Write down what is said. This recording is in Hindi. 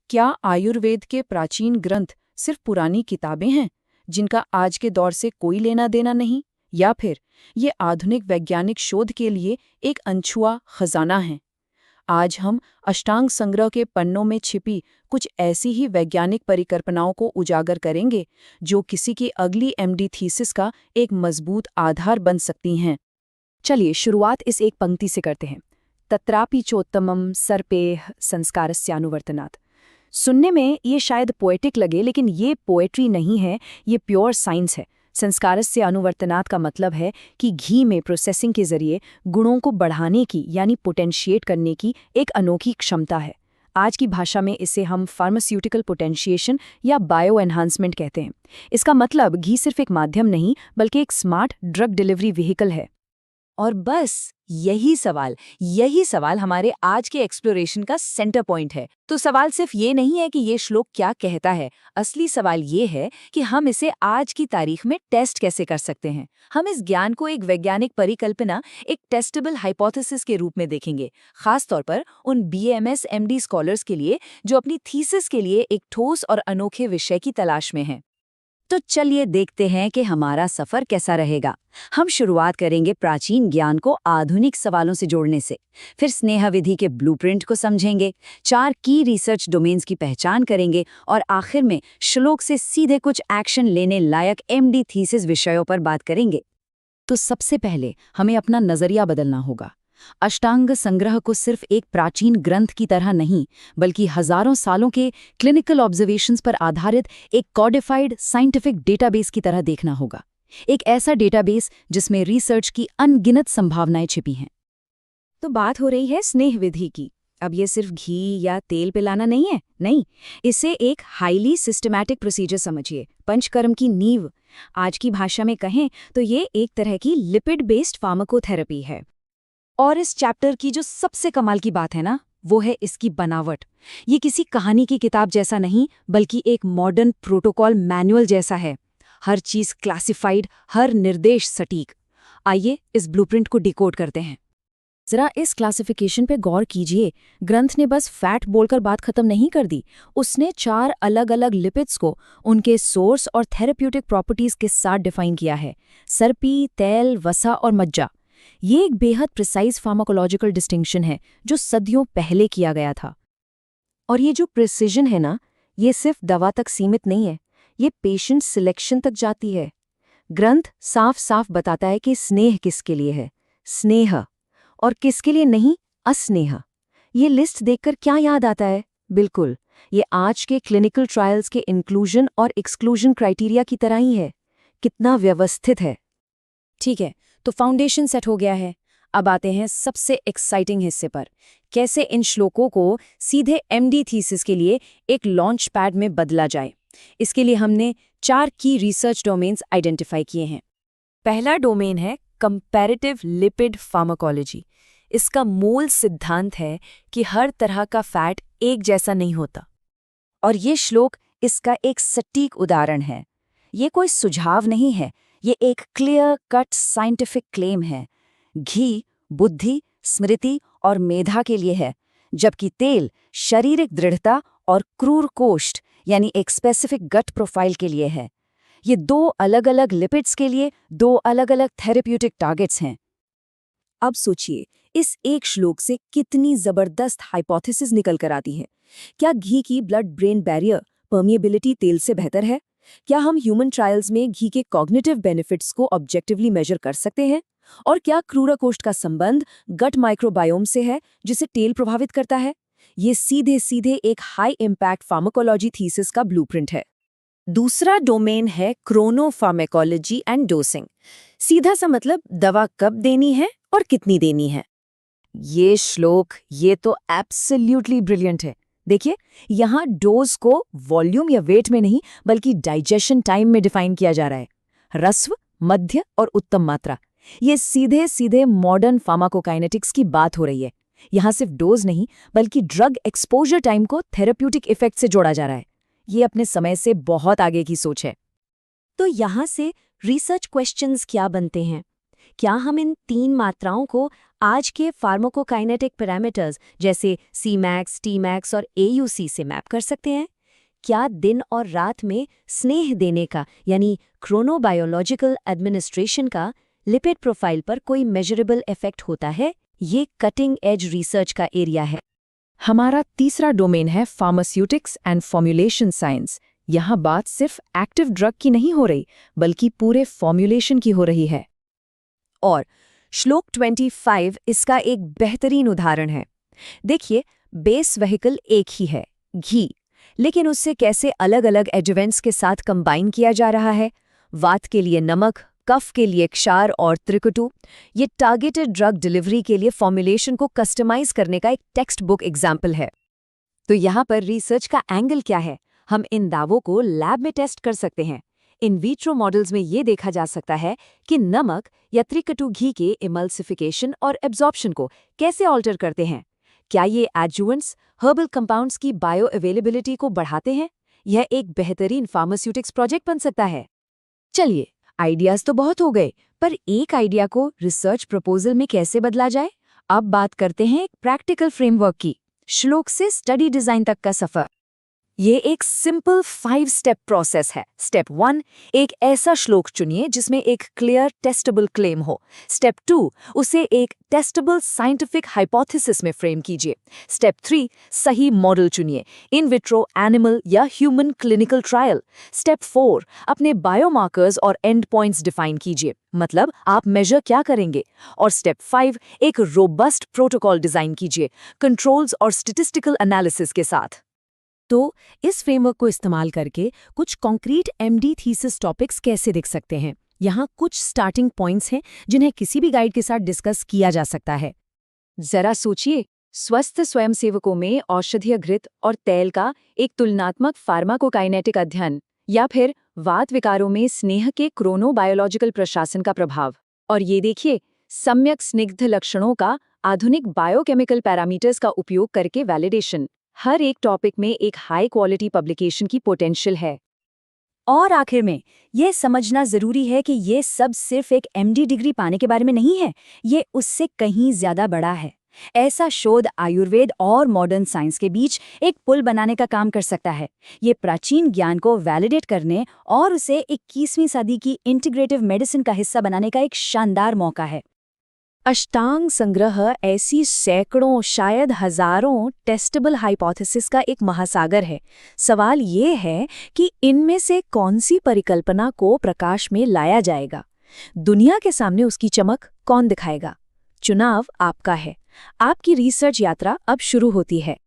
क्या आयुर्वेद के प्राचीन ग्रंथ सिर्फ पुरानी किताबें हैं जिनका आज के दौर से कोई लेना देना नहीं, या फिर ये आधुनिक वैज्ञानिक शोध के लिए एक अनछुआ खजाना है? आज हम अष्टांग संग्रह के पन्नों में छिपी कुछ ऐसी ही वैज्ञानिक परिकल्पनाओं को उजागर करेंगे जो किसी की अगली एमडी थीसिस का एक मजबूत आधार बन सकती हैं। चलिए शुरुआत इस एक पंक्ति से करते हैं। तत्रापि चोत्तमम सर्पेह संस्कारस्यानुवर्तनात्। सुनने में ये शायद पोएटिक लगे, लेकिन ये पोएट्री नहीं है, ये प्योर साइंस है। संस्कारस्य अनुवर्तनात् का मतलब है कि घी में प्रोसेसिंग के जरिए गुणों को बढ़ाने की यानी पोटेंशिएट करने की एक अनोखी क्षमता है। आज की भाषा में इसे हम फार्मास्यूटिकल पोटेंशिएशन या बायो एनहांसमेंट कहते हैं। इसका मतलब घी सिर्फ एक माध्यम नहीं बल्कि एक स्मार्ट ड्रग डिलीवरी व्हीकल है। और बस यही सवाल हमारे आज के एक्सप्लोरेशन का सेंटर पॉइंट है। तो सवाल सिर्फ ये नहीं है कि ये श्लोक क्या कहता है, असली सवाल ये है कि हम इसे आज की तारीख में टेस्ट कैसे कर सकते हैं। हम इस ज्ञान को एक वैज्ञानिक परिकल्पना, एक टेस्टेबल हाइपोथेसिस के रूप में देखेंगे, खास तौर पर उन बीएमएस एमडी स्कॉलर्स के लिए जो अपनी थीसिस के लिए एक ठोस और अनोखे विषय की तलाश में हैं। तो चलिए देखते हैं कि हमारा सफर कैसा रहेगा। हम शुरुआत करेंगे प्राचीन ज्ञान को आधुनिक सवालों से जोड़ने से, फिर स्नेह विधि के ब्लूप्रिंट को समझेंगे, 4 की रिसर्च डोमेन्स की पहचान करेंगे और आखिर में श्लोक से सीधे कुछ एक्शन लेने लायक एमडी थीसिस विषयों पर बात करेंगे। तो सबसे पहले हमें अपना नजरिया बदलना होगा। अष्टांग संग्रह को सिर्फ एक प्राचीन ग्रंथ की तरह नहीं, बल्कि हजारों सालों के क्लिनिकल ऑब्जर्वेशंस पर आधारित एक कॉडिफाइड साइंटिफिक डेटाबेस की तरह देखना होगा। एक ऐसा डेटाबेस जिसमें रिसर्च की अनगिनत संभावनाएं छिपी हैं। तो बात हो रही है स्नेह विधि की। अब ये सिर्फ घी या तेल पिलाना नहीं है, नहीं, इसे एक हाईली सिस्टमैटिक प्रोसीजर समझिए, पंचकर्म की नींव। आज की भाषा में कहें तो ये एक तरह की लिपिड बेस्ड फार्माकोथेरेपी है। और इस चैप्टर की जो सबसे कमाल की बात है ना, वो है इसकी बनावट। ये किसी कहानी की किताब जैसा नहीं, बल्कि एक मॉडर्न प्रोटोकॉल मैनुअल जैसा है। हर चीज क्लासिफाइड, हर निर्देश सटीक। आइए इस ब्लूप्रिंट को डिकोड करते हैं। जरा इस क्लासिफिकेशन पे गौर कीजिए। ग्रंथ ने बस फैट बोलकर बात खत्म नहीं कर दी, उसने 4 अलग अलग लिपिड्स को उनके सोर्स और थेरेप्यूटिक प्रॉपर्टीज के साथ डिफाइन किया है: सर्पी, तेल, वसा और मज्जा। ये एक बेहद प्रिसाइज फार्माकोलॉजिकल डिस्टिंक्शन है जो सदियों पहले किया गया था। और ये जो प्रिसिजन है ना, ये सिर्फ दवा तक सीमित नहीं है, ये पेशेंट सिलेक्शन तक जाती है। ग्रंथ साफ साफ बताता है कि स्नेह किसके लिए है, स्नेह, और किसके लिए नहीं, अस्नेह। ये लिस्ट देखकर क्या याद आता है? बिल्कुल, ये आज के क्लिनिकल ट्रायल्स के इंक्लूजन और एक्सक्लूजन क्राइटेरिया की तरह ही है। कितना व्यवस्थित है। ठीक है, तो फाउंडेशन सेट हो गया है। अब आते हैं सबसे एक्साइटिंग हिस्से पर, कैसे इन श्लोकों को सीधे एमडी थीसिस के लिए एक लॉन्च पैड में बदला जाए। इसके लिए हमने 4 की रिसर्च डोमेन्स आइडेंटिफाई किए हैं। पहला डोमेन है कंपैरेटिव लिपिड फार्माकोलॉजी। इसका मूल सिद्धांत है कि हर तरह का फैट एक जैसा नहीं होता, और ये श्लोक इसका एक सटीक उदाहरण है। ये कोई सुझाव नहीं है, ये एक क्लियर कट साइंटिफिक क्लेम है। घी बुद्धि, स्मृति और मेधा के लिए है, जबकि तेल शारीरिक दृढ़ता और क्रूर कोष्ठ यानी एक स्पेसिफिक गट प्रोफाइल के लिए है। ये 2 अलग अलग लिपिड्स के लिए 2 अलग अलग थेरेप्यूटिक टारगेट्स हैं। अब सोचिए, इस एक श्लोक से कितनी जबरदस्त हाइपोथेसिस निकल कर आती है। क्या घी की ब्लड ब्रेन बैरियर परमिएबिलिटी तेल से बेहतर है? क्या हम ह्यूमन ट्रायल्स में घी के कॉग्निटिव बेनिफिट्स को ऑब्जेक्टिवली मेजर कर सकते हैं? और क्या क्रूरकोष्ठ का संबंध गट माइक्रोबायोम से है जिसे तेल प्रभावित करता है? ये सीधे सीधे एक हाई इम्पैक्ट फार्माकोलॉजी थीसिस का ब्लूप्रिंट है। दूसरा डोमेन है क्रोनोफार्मेकोलॉजी एंड डोसिंग। सीधा सा मतलब दवा कब देनी है और कितनी देनी है। ये श्लोक, ये तो एब्सोल्युटली ब्रिलियंट है। देखिए, यहाँ डोज को वॉल्यूम या वेट में नहीं बल्कि डाइजेशन टाइम में डिफाइन किया जा रहा है। ह्रस्व, मध्य और उत्तम मात्रा, ये सीधे सीधे मॉडर्न फार्माकोकाइनेटिक्स की बात हो रही है। यहाँ सिर्फ डोज नहीं बल्कि ड्रग एक्सपोजर टाइम को थेरेप्यूटिक इफेक्ट से जोड़ा जा रहा है। ये अपने समय से बहुत आगे की सोच है। तो यहाँ से रिसर्च क्वेश्चंस क्या बनते हैं? क्या हम इन 3 मात्राओं को आज के फार्माकोकाइनेटिक पैरामीटर्स जैसे Cmax, Tmax और AUC से मैप कर सकते हैं? क्या दिन और रात में स्नेह देने का यानी क्रोनोबायोलॉजिकल एडमिनिस्ट्रेशन का लिपिड प्रोफाइल पर कोई मेजरेबल इफेक्ट होता है? ये कटिंग एज रिसर्च का एरिया है। हमारा तीसरा डोमेन है फार्मास्यूटिक्स एंड फॉर्मुलेशन साइंस। यहाँ बात सिर्फ एक्टिव ड्रग की नहीं हो रही, बल्कि पूरे फॉर्मुलेशन की हो रही है। और श्लोक 25 इसका एक बेहतरीन उदाहरण है। देखिए, बेस व्हीकल एक ही है, घी, लेकिन उससे कैसे अलग-अलग एडजुवेंट्स के साथ कंबाइन किया जा रहा है। वात के लिए नमक, कफ के लिए क्षार और त्रिकुटु। ये टारगेटेड ड्रग डिलीवरी के लिए फॉर्मुलेशन को कस्टमाइज करने का एक टेक्स्ट बुक एग्जाम्पल है। तो यहाँ पर रिसर्च का एंगल क्या है? हम इन दावों को लैब में टेस्ट कर सकते हैं। इन विट्रो मॉडल्स में ये देखा जा सकता है कि नमक या त्रिकटु घी के इमल्सिफिकेशन और एब्जॉर्प्शन को कैसे ऑल्टर करते हैं। क्या ये एडजुवेंट्स हर्बल कंपाउंड्स की बायो अवेलेबिलिटी को बढ़ाते हैं? यह एक बेहतरीन फार्मास्यूटिक्स प्रोजेक्ट बन सकता है। चलिए, आइडियाज तो बहुत हो गए, पर एक आइडिया को रिसर्च प्रपोजल में कैसे बदला जाए? अब बात करते हैं एक प्रैक्टिकल फ्रेमवर्क की, श्लोक से स्टडी डिजाइन तक का सफर। ये एक सिंपल 5 स्टेप प्रोसेस है। स्टेप 1, एक ऐसा श्लोक चुनिए जिसमें एक क्लियर टेस्टेबल क्लेम हो। स्टेप 2, उसे एक टेस्टेबल साइंटिफिक हाइपोथेसिस में फ्रेम कीजिए। स्टेप 3, सही मॉडल चुनिए, इन विट्रो, एनिमल या ह्यूमन क्लिनिकल ट्रायल। स्टेप 4, अपने बायोमार्कर्स और एंड पॉइंट्स डिफाइन कीजिए, मतलब आप मेजर क्या करेंगे। और स्टेप 5, एक रोबस्ट प्रोटोकॉल डिजाइन कीजिए, कंट्रोल्स और स्टैटिस्टिकल एनालिसिस के साथ। तो इस फ्रेमवर्क को इस्तेमाल करके कुछ कॉन्क्रीट एमडी थीसिस टॉपिक्स कैसे दिख सकते हैं? यहाँ कुछ स्टार्टिंग पॉइंट्स हैं जिन्हें किसी भी गाइड के साथ डिस्कस किया जा सकता है। जरा सोचिए, स्वस्थ स्वयंसेवकों में औषधीय घृत और तेल का एक तुलनात्मक फार्माकोकाइनेटिक अध्ययन, या फिर वात विकारों में स्नेह के क्रोनोबायोलॉजिकल प्रशासन का प्रभाव। और ये देखिए, सम्यक स्निग्ध लक्षणों का आधुनिक बायोकेमिकल पैरामीटर्स का उपयोग करके वैलिडेशन। हर एक टॉपिक में एक हाई क्वालिटी पब्लिकेशन की पोटेंशियल है। और आखिर में यह समझना जरूरी है कि ये सब सिर्फ एक एमडी डिग्री पाने के बारे में नहीं है, ये उससे कहीं ज्यादा बड़ा है। ऐसा शोध आयुर्वेद और मॉडर्न साइंस के बीच एक पुल बनाने का काम कर सकता है। ये प्राचीन ज्ञान को वैलिडेट करने और उसे 21वीं सदी की इंटीग्रेटिव मेडिसिन का हिस्सा बनाने का एक शानदार मौका है। अष्टांग संग्रह ऐसी सैकड़ों, शायद हजारों टेस्टेबल हाइपोथेसिस का एक महासागर है। सवाल ये है कि इनमें से कौन सी परिकल्पना को प्रकाश में लाया जाएगा? दुनिया के सामने उसकी चमक कौन दिखाएगा? चुनाव आपका है। आपकी रिसर्च यात्रा अब शुरू होती है।